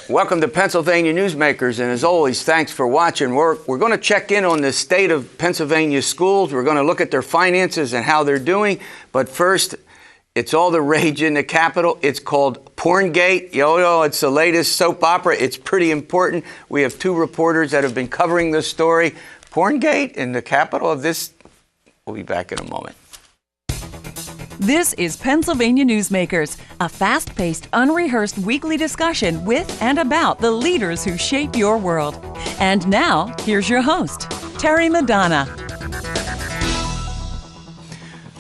Welcome to Pennsylvania Newsmakers, and as always, thanks for watching. We're going to check in on the state of Pennsylvania schools. We're going to look at their finances and how they're doing. But first, it's all the rage in the Capitol. It's called Porngate. It's the latest soap opera. It's pretty important. We have two reporters that have been covering this story. Porngate in the Capitol of this. We'll be back in a moment. This is Pennsylvania Newsmakers, a fast-paced, unrehearsed weekly discussion with and about the leaders who shape your world. And now, here's your host, Terry Madonna.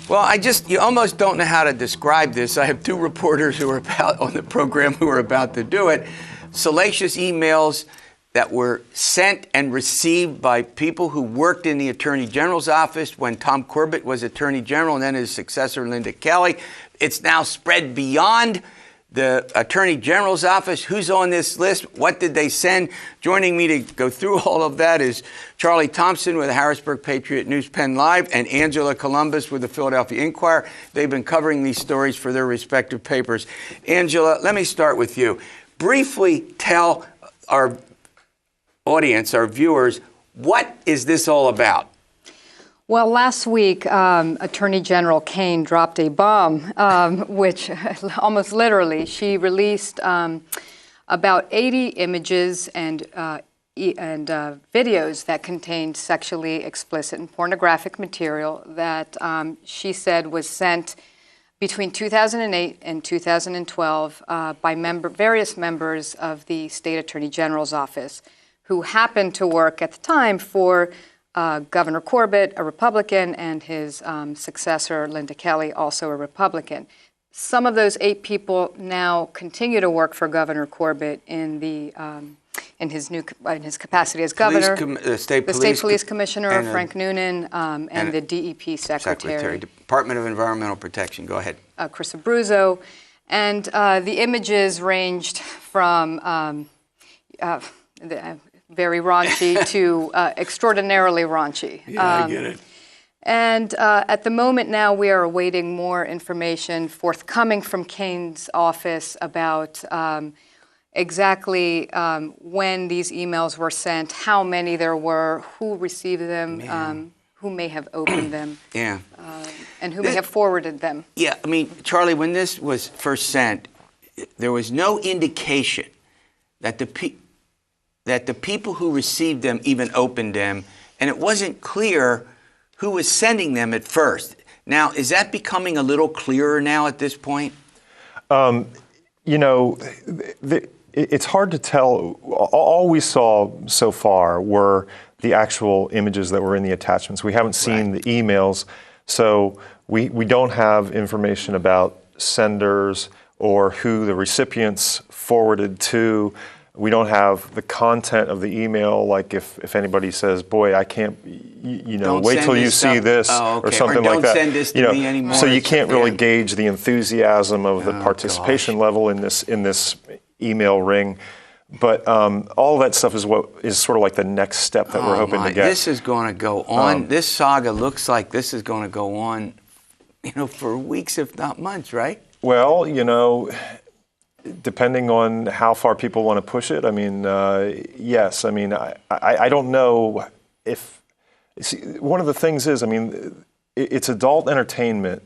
Well, you almost don't know how to describe this. I have two reporters who are on the program who are about to do it. Salacious emails that were sent and received by people who worked in the Attorney General's office when Tom Corbett was Attorney General and then his successor, Linda Kelly. It's now spread beyond the Attorney General's office. Who's on this list? What did they send? Joining me to go through all of that is Charlie Thompson with the Harrisburg Patriot News Penn Live and Angela Columbus with the Philadelphia Inquirer. They've been covering these stories for their respective papers. Angela, let me start with you. Briefly tell our audience, our viewers, what is this all about? Well, last week, Attorney General Kaine dropped a bomb, which almost literally, she released about 80 images and videos that contained sexually explicit and pornographic material that she said was sent between 2008 and 2012 by various members of the State Attorney General's office, who happened to work at the time for Governor Corbett, a Republican, and his successor, Linda Kelly, also a Republican. Some of those 8 people now continue to work for Governor Corbett in his capacity as governor, the State Police Commissioner, Frank Noonan, and the DEP Secretary. Department of Environmental Protection. Go ahead. Chris Abruzzo. And the images ranged from very raunchy to extraordinarily raunchy. Yeah, I get it. And at the moment now, we are awaiting more information forthcoming from Kaine's office about exactly when these emails were sent, how many there were, who received them, who may have opened them, and who may have forwarded them. Yeah, I mean, Charlie, when this was first sent, there was no indication that the people who received them even opened them, and it wasn't clear who was sending them at first. Now, is that becoming a little clearer now at this point? It's hard to tell. All we saw so far were the actual images that were in the attachments. We haven't seen the emails, so we don't have information about senders or who the recipients forwarded to. We don't have the content of the email, like if anybody says, boy, I can't, wait till you see this or something like that. Don't send this to me anymore. So you can't really gauge the enthusiasm of the participation level in this email ring. But all that stuff is sort of like the next step that we're hoping to get. This is going to go on. This saga looks like this is going to go on, for weeks, if not months, right? Well, depending on how far people want to push it, I mean, yes. I mean, I don't know if... See, one of the things is, I mean, it's adult entertainment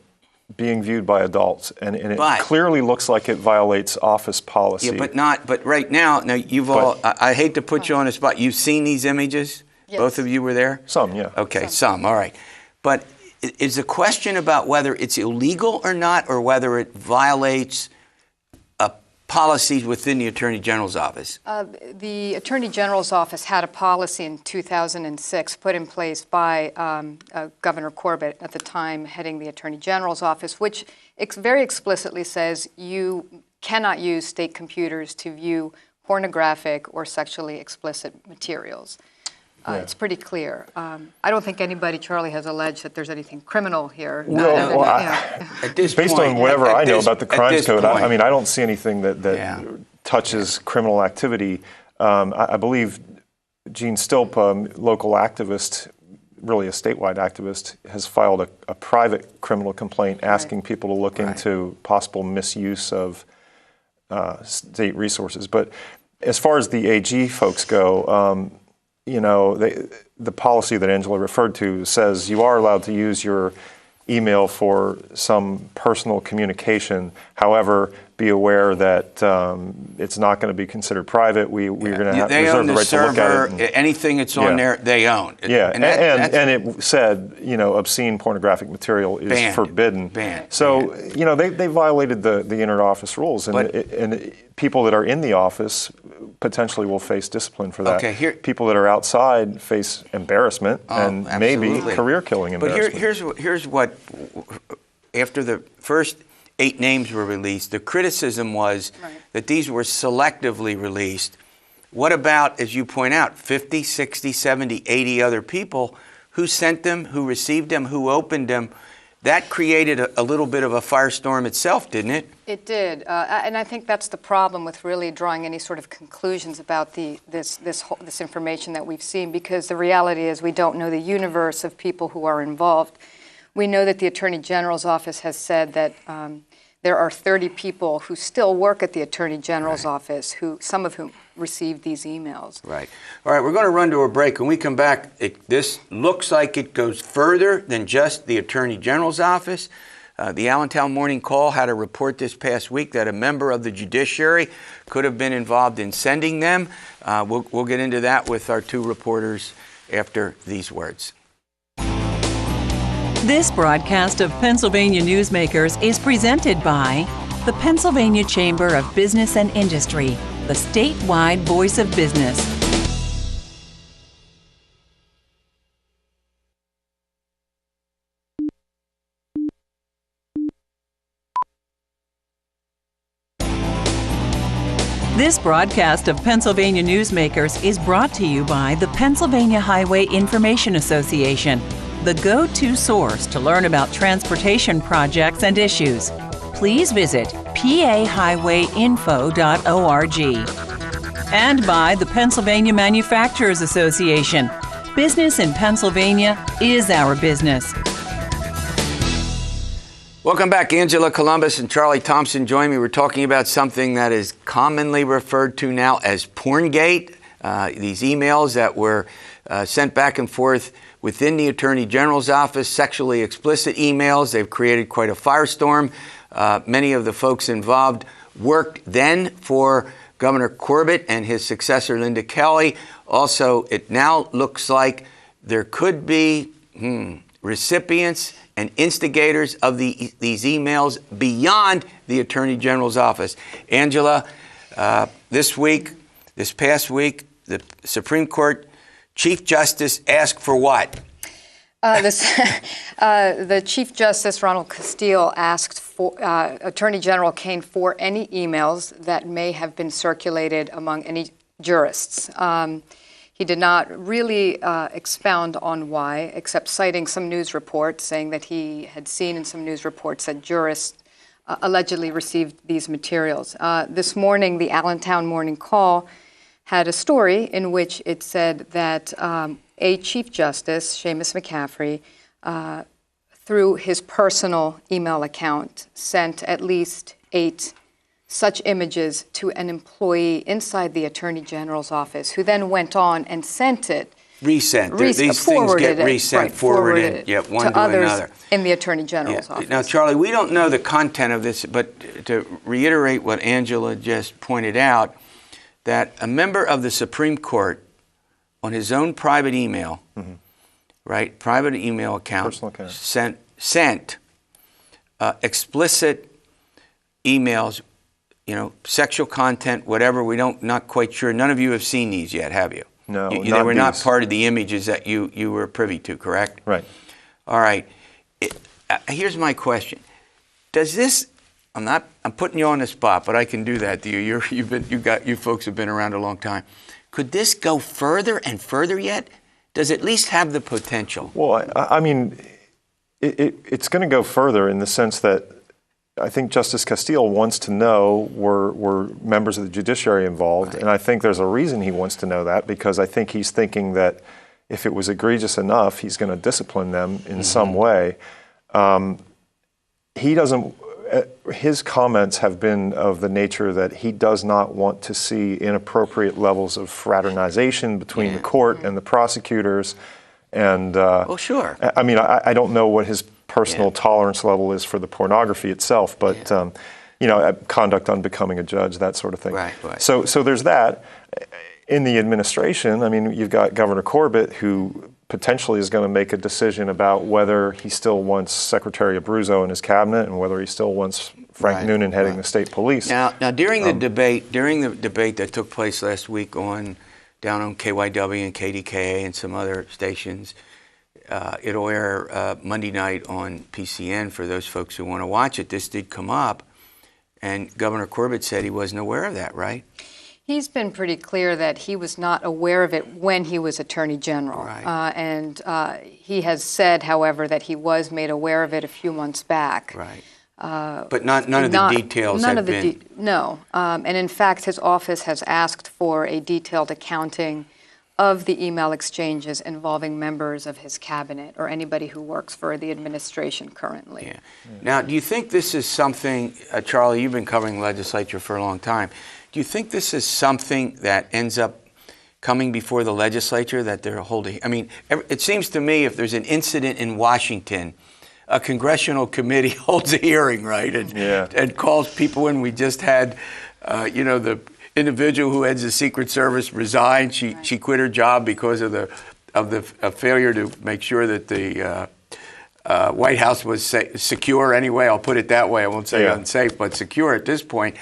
being viewed by adults, and it clearly looks like it violates office policy. Yeah, but right now, I hate to put you on the spot. You've seen these images? Yes. Both of you were there? Some, yeah. Okay, some, all right. But is the question about whether it's illegal or not, or whether it violates policies within the Attorney General's office? The Attorney General's office had a policy in 2006 put in place by Governor Corbett at the time heading the Attorney General's office, which very explicitly says you cannot use state computers to view pornographic or sexually explicit materials. It's pretty clear. I don't think anybody, Charlie, has alleged that there's anything criminal here. Based on whatever I know about the Crimes Code, I mean, I don't see anything that touches criminal activity. I believe Gene Stilp, local activist, really a statewide activist, has filed a private criminal complaint asking people to look into possible misuse of state resources. But as far as the AG folks go, the policy that Angela referred to says you are allowed to use your email for some personal communication. However, be aware that it's not going to be considered private. We're going to have reserve the right to look at it. Anything that's on there, they own. And it said, obscene pornographic material is banned, forbidden. Banned. So, they violated the inter-office rules, and people that are in the office potentially will face discipline for that. People that are outside face embarrassment and maybe career-killing embarrassment. But here's what, after the first 8 names were released, the criticism was that these were selectively released. What about, as you point out, 50, 60, 70, 80 other people who sent them, who received them, who opened them? That created a little bit of a firestorm itself, didn't it? It did, and I think that's the problem with really drawing any sort of conclusions about this information that we've seen, because the reality is we don't know the universe of people who are involved. We know that the Attorney General's office has said that there are 30 people who still work at the Attorney General's office, some of whom received these emails. Right. All right, we're going to run to a break. When we come back, this looks like it goes further than just the Attorney General's office. The Allentown Morning Call had a report this past week that a member of the judiciary could have been involved in sending them. We'll get into that with our 2 reporters after these words. This broadcast of Pennsylvania Newsmakers is presented by the Pennsylvania Chamber of Business and Industry, the statewide voice of business. This broadcast of Pennsylvania Newsmakers is brought to you by the Pennsylvania Highway Information Association, the go-to source to learn about transportation projects and issues. Please visit pahighwayinfo.org. And by the Pennsylvania Manufacturers Association. Business in Pennsylvania is our business. Welcome back. Angela Columbus and Charlie Thompson join me. We're talking about something that is commonly referred to now as Porngate. These emails that were sent back and forth within the Attorney General's office, sexually explicit emails. They've created quite a firestorm. Many of the folks involved worked then for Governor Corbett and his successor, Linda Kelly. Also, it now looks like there could be recipients and instigators of these emails beyond the Attorney General's office. Angela, this past week, the Supreme Court Chief Justice asked for what? The Chief Justice, Ronald Castile, asked for Attorney General Kaine for any emails that may have been circulated among any jurists. He did not really expound on why, except citing some news reports, saying that he had seen in some news reports that jurists allegedly received these materials. This morning, the Allentown Morning Call had a story in which it said that a Chief Justice, Seamus McCaffrey, through his personal email account, sent at least 8 such images to an employee inside the Attorney General's office, who then went on and sent it. These things get resent, forwarded one to others another. In the Attorney General's office. Now, Charlie, we don't know the content of this, but to reiterate what Angela just pointed out, that a member of the Supreme Court, on his own private email, private email account, sent explicit emails, sexual content, whatever. Not quite sure. None of you have seen these yet, have you? No, they were not part of the images that you were privy to, correct? Right. All right. Here's my question: does this? I'm putting you on the spot, but I can do that to you. You folks have been around a long time. Could this go further and further yet? Does it at least have the potential? Well, I mean, it's going to go further in the sense that I think Justice Castile wants to know were members of the judiciary involved, and I think there's a reason he wants to know that, because I think he's thinking that if it was egregious enough, he's going to discipline them in some way. He doesn't, his comments have been of the nature that he does not want to see inappropriate levels of fraternization between the court and the prosecutors. And well, sure. I mean, I don't know what his personal tolerance level is for the pornography itself, but conduct unbecoming a judge, that sort of thing. Right. So there's that. In the administration, I mean, you've got Governor Corbett, who potentially is going to make a decision about whether he still wants Secretary Abruzzo in his cabinet and whether he still wants Frank Noonan heading the state police. Now during the debate that took place last week down on KYW and KDKA and some other stations, it'll air Monday night on PCN for those folks who want to watch it. This did come up, and Governor Corbett said he wasn't aware of that, right? He's been pretty clear that he was not aware of it when he was Attorney General. Right. And he has said, however, that he was made aware of it a few months back. Right. But none of the details have been. No. And in fact, his office has asked for a detailed accounting of the email exchanges involving members of his cabinet or anybody who works for the administration currently. Yeah. Now, do you think this is something, Charlie, you've been covering the legislature for a long time. Do you think this is something that ends up coming before the legislature that they're holding? I mean, it seems to me if there's an incident in Washington, a congressional committee holds a hearing, right, and calls people in. We just had, the individual who heads the Secret Service resigned. She quit her job because of the failure to make sure that the White House was secure. Anyway, I'll put it that way. I won't say unsafe, but secure at this point.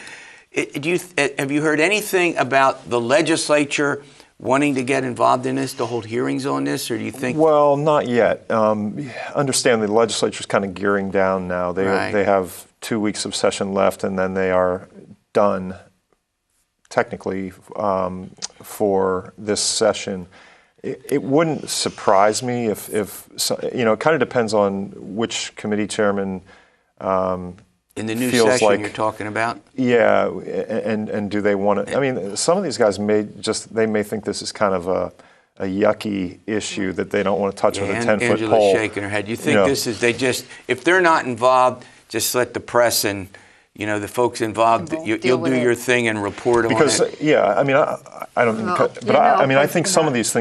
Have you heard anything about the legislature wanting to get involved in this, to hold hearings on this, or do you think? Well, not yet. Understand the legislature's kind of gearing down now. They have 2 weeks of session left, and then they are done, technically, for this session. It wouldn't surprise me if it kind of depends on which committee chairman in the new feels session like, you're talking about? Yeah, and do they want to? I mean, some of these guys may think this is kind of a yucky issue that they don't want to touch with a 10-foot Angela's pole. shaking her head. You think this is, if they're not involved, just let the press and the folks involved, you'll do your thing and report on it. Because I mean, I don't. But I think some of these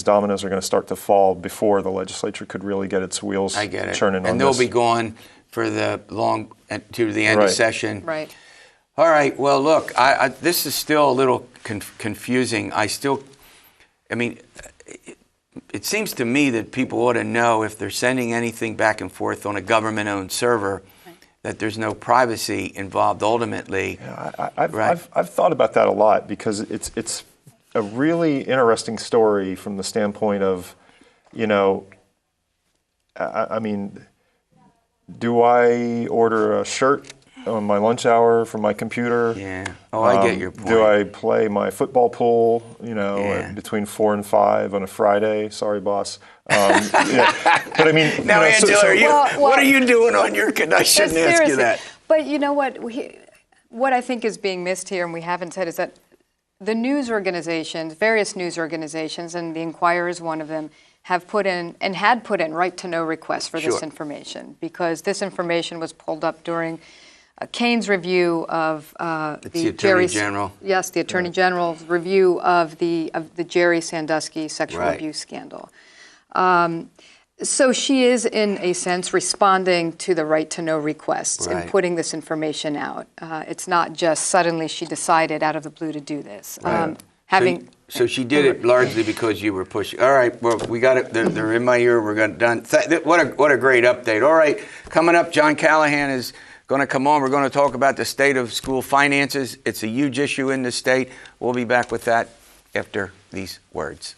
dominoes are going to start to fall before the legislature could really get its wheels churning on and they'll be gone for the to the end of session. Right. All right. Well, look, this is still a little confusing. It seems to me that people ought to know if they're sending anything back and forth on a government-owned server, that there's no privacy involved ultimately. Yeah, I've thought about that a lot because it's a really interesting story from the standpoint of, I mean, do I order a shirt on my lunch hour from my computer? Yeah. Oh, I get your point. Do I play my football pool, between 4 and 5 on a Friday? Sorry, boss. But I mean, now, Angela, what are you doing on your? I shouldn't ask you that. But you know what? What I think is being missed here, and we haven't said, is that the news organizations, various news organizations, and the Inquirer is one of them, have put in and had put in right-to-know requests for this information, because this information was pulled up during Kane's review of the Attorney General. Yes, the Attorney General's review of the Jerry Sandusky sexual abuse scandal. So she is, in a sense, responding to the right-to-know requests and putting this information out. It's not just suddenly she decided out of the blue to do this. So she did it largely because you were pushing. All right, well, we got it. They're in my ear. We're done. What a great update. All right, coming up, John Callahan is going to come on. We're going to talk about the state of school finances. It's a huge issue in the state. We'll be back with that after these words.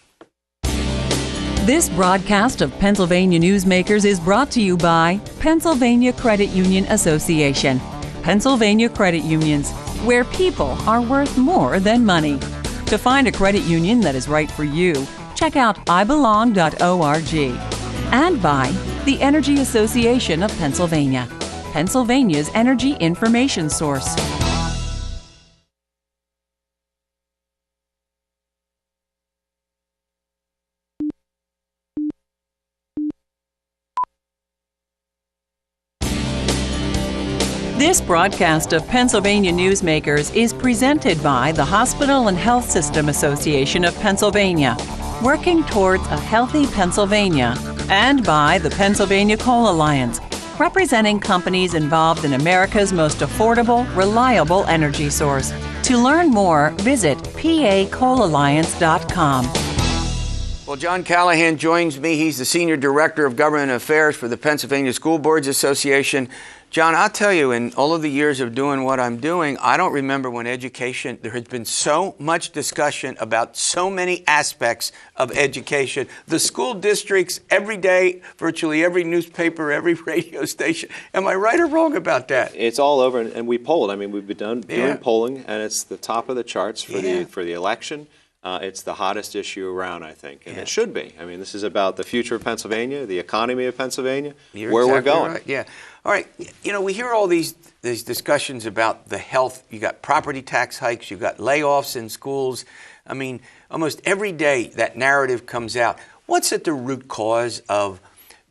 This broadcast of Pennsylvania Newsmakers is brought to you by Pennsylvania Credit Union Association. Pennsylvania Credit Unions, where people are worth more than money. To find a credit union that is right for you, check out ibelong.org. And by the Energy Association of Pennsylvania, Pennsylvania's energy information source. This broadcast of Pennsylvania Newsmakers is presented by the Hospital and Health System Association of Pennsylvania, working towards a healthy Pennsylvania, and by the Pennsylvania Coal Alliance, representing companies involved in America's most affordable, reliable energy source. To learn more, visit pacoalalliance.com. Well, John Callahan joins me. He's the Senior Director of Government Affairs for the Pennsylvania School Boards Association. John, I'll tell you, in all of the years of doing what I'm doing, I don't remember when education, there has been so much discussion about so many aspects of education. The school districts, every day, virtually every newspaper, every radio station. Am I right or wrong about that? It's all over, and we polled. I mean, we've been doing polling, and it's the top of the charts for the election. It's the hottest issue around, I think, and it should be. I mean, this is about the future of Pennsylvania, the economy of Pennsylvania, You're where exactly we're going. Right. Yeah. All right. You know, we hear all these discussions about the health. You got property tax hikes. You got layoffs in schools. I mean, almost every day that narrative comes out. What's at the root cause of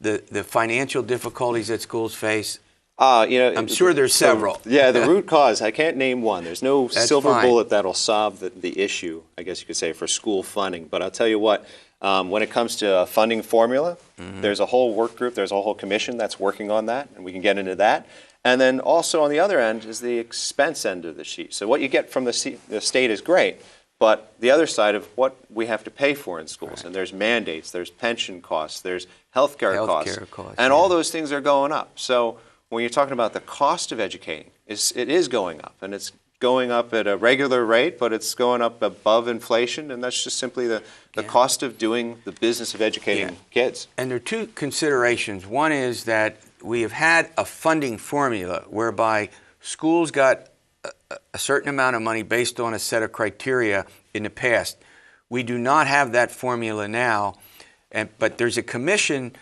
the financial difficulties that schools face? I'm sure there's several. Yeah, the root cause, I can't name one. There's no silver fine. bullet that'll solve the issue, I guess you could say, for school funding. But I'll tell you what, when it comes to a funding formula, there's a whole work group, there's a whole commission that's working on that, and we can get into that. And then also on the other end is the expense end of the sheet. So what you get from the state is great, but the other side of what we have to pay for in schools, and there's mandates, there's pension costs, there's healthcare costs, and all those things are going up. So when you're talking about the cost of educating, it is going up, and it's going up at a regular rate, but it's going up above inflation, and that's just simply the cost of doing the business of educating kids. And there are two considerations. One is that we have had a funding formula whereby schools got a certain amount of money based on a set of criteria in the past. We do not have that formula now, but there's a commission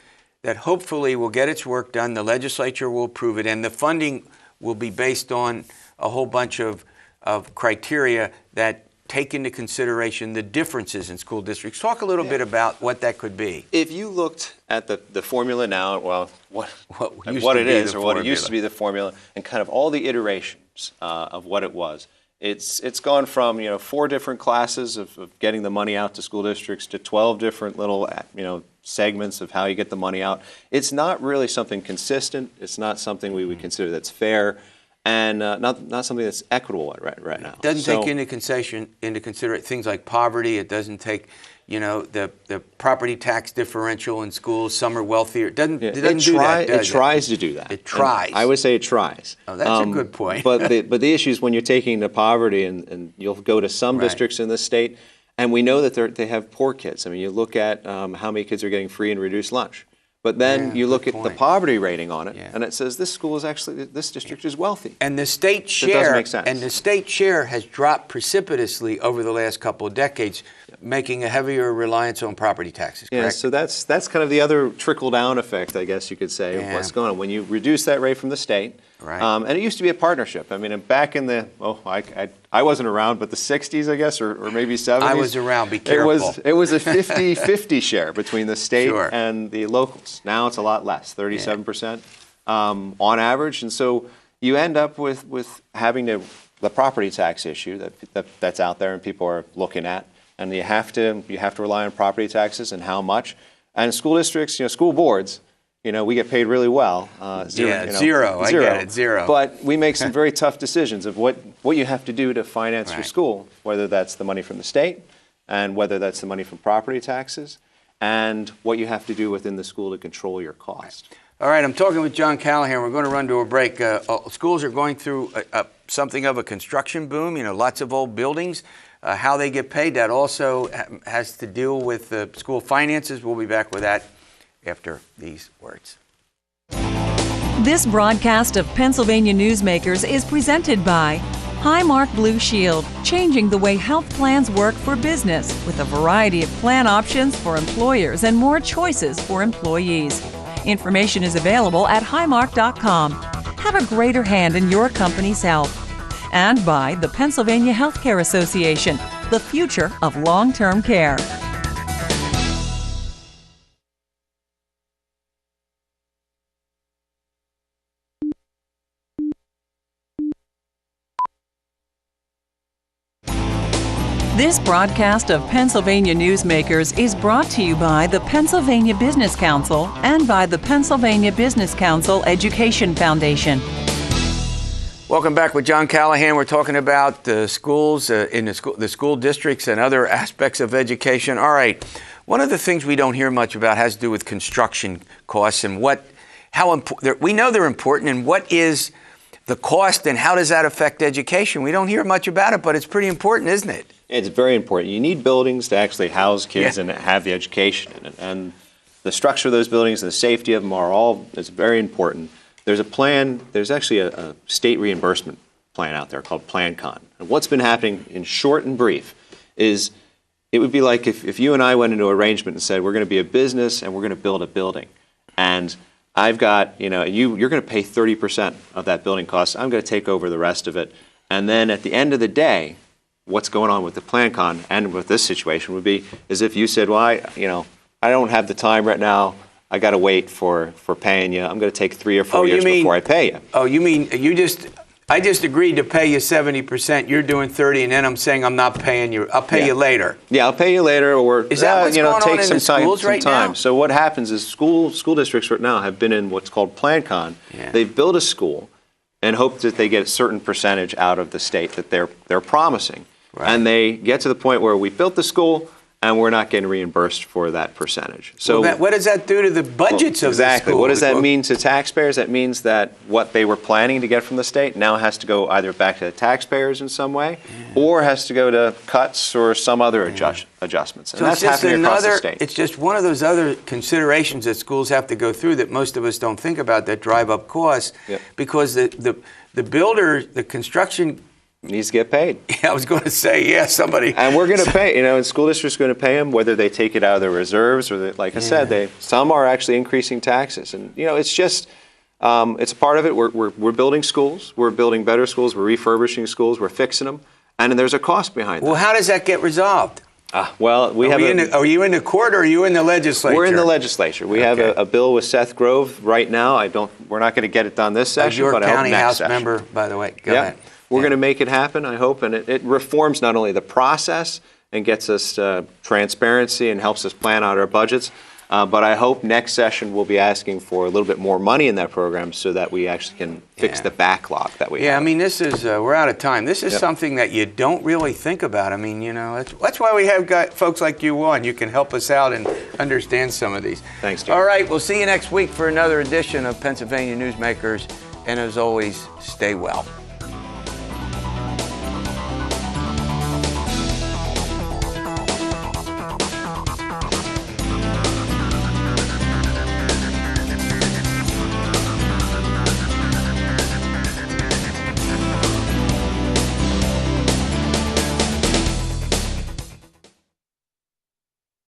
that hopefully will get its work done, the legislature will approve it, and the funding will be based on a whole bunch of criteria that take into consideration the differences in school districts. Talk a little bit about what that could be. If you looked at the formula now, well, what it is, or what it used to be the formula, and kind of all the iterations of what it was, it's gone from 4 different classes of getting the money out to school districts to 12 different little segments of how you get the money out. It's not really something consistent. It's not something we would consider that's fair, and not something that's equitable right now. It doesn't take into consideration things like poverty. It doesn't take the property tax differential in schools. Some are wealthier. It doesn't do that, does it? It tries to do that. It tries. And I would say it tries. Oh, that's a good point. but the issue is when you're taking the poverty, and you'll go to some districts in the state, and we know that they have poor kids. I mean, you look at how many kids are getting free and reduced lunch. But then you look at the poverty rating on it, and it says this district is wealthy. And the state share, that doesn't make sense. And the state share has dropped precipitously over the last couple of decades, making a heavier reliance on property taxes, correct? Yeah, so that's kind of the other trickle-down effect, I guess you could say, of what's going on. When you reduce that rate from the state, and it used to be a partnership. I mean, back in the, I wasn't around, but the 60s, I guess, or maybe 70s. I was around, be careful. It was a 50-50 share between the state and the locals. Now it's a lot less, 37% on average. And so you end up with having the property tax issue that's out there and people are looking at. And you have to rely on property taxes and how much. And school districts, school boards, we get paid really well. Zero. I get it, zero. But we make some very tough decisions of what you have to do to finance your school, whether that's the money from the state and whether that's the money from property taxes and what you have to do within the school to control your cost. All right, I'm talking with John Callahan. We're going to run to a break. Schools are going through something of a construction boom, lots of old buildings. How they get paid, that also has to deal with school finances. We'll be back with that after these words. This broadcast of Pennsylvania Newsmakers is presented by Highmark Blue Shield, changing the way health plans work for business with a variety of plan options for employers and more choices for employees. Information is available at highmark.com. Have a greater hand in your company's health. And by the Pennsylvania Healthcare Association, the future of long-term care. This broadcast of Pennsylvania Newsmakers is brought to you by the Pennsylvania Business Council and by the Pennsylvania Business Council Education Foundation. Welcome back with John Callahan. We're talking about the schools in the school districts and other aspects of education. All right. One of the things we don't hear much about has to do with construction costs and we know they're important, and what is the cost and how does that affect education? We don't hear much about it, but it's pretty important, isn't it? It's very important. You need buildings to actually house kids and have the education in it. And the structure of those buildings and the safety of them is very important. There's a plan, there's actually a state reimbursement plan out there called PlanCon. And what's been happening in short and brief is it would be like if you and I went into an arrangement and said, we're going to be a business and we're going to build a building. And I've got, you're going to pay 30% of that building cost. I'm going to take over the rest of it. And then at the end of the day, what's going on with the PlanCon and with this situation would be as if you said, well, I don't have the time right now. I got to wait for paying you. I'm going to take 3 or 4 years before I pay you. Oh, you mean I just agreed to pay you 70%. You're doing 30%, and then I'm saying I'm not paying you. I'll pay you later. Yeah, I'll pay you later, or is that what's going on take in some the schools time. right now? So what happens is school districts right now have been in what's called PlanCon. Yeah. They've built a school and hope that they get a certain percentage out of the state that they're promising. Right. And they get to the point where we built the school and we're not getting reimbursed for that percentage. So what does that do to the budgets of the exactly? school? What does that mean to taxpayers? That means that what they were planning to get from the state now has to go either back to the taxpayers in some way, or has to go to cuts or some other adjustments. And so that's happening across the state. It's just one of those other considerations that schools have to go through that most of us don't think about that drive up costs, because the builder, the construction needs to get paid. Yeah, I was going to say, somebody. And we're going to pay, and school districts are going to pay them whether they take it out of their reserves or, like I said, some are actually increasing taxes. And, it's just, it's a part of it. We're building schools. We're building better schools. We're refurbishing schools. We're fixing them. And then there's a cost behind that. Well, how does that get resolved? Are you in the court or are you in the legislature? We're in the legislature. We have a bill with Seth Grove right now. We're not going to get it done this session, but I hope next session. York County House member, by the way. Go ahead. We're going to make it happen, I hope, and it reforms not only the process and gets us transparency and helps us plan out our budgets, but I hope next session we'll be asking for a little bit more money in that program so that we actually can fix the backlog that we have. Yeah, I mean, this is, we're out of time. This is something that you don't really think about. I mean, that's why we have folks like you on. You can help us out and understand some of these. Thanks, Jim. All right, we'll see you next week for another edition of Pennsylvania Newsmakers, and as always, stay well.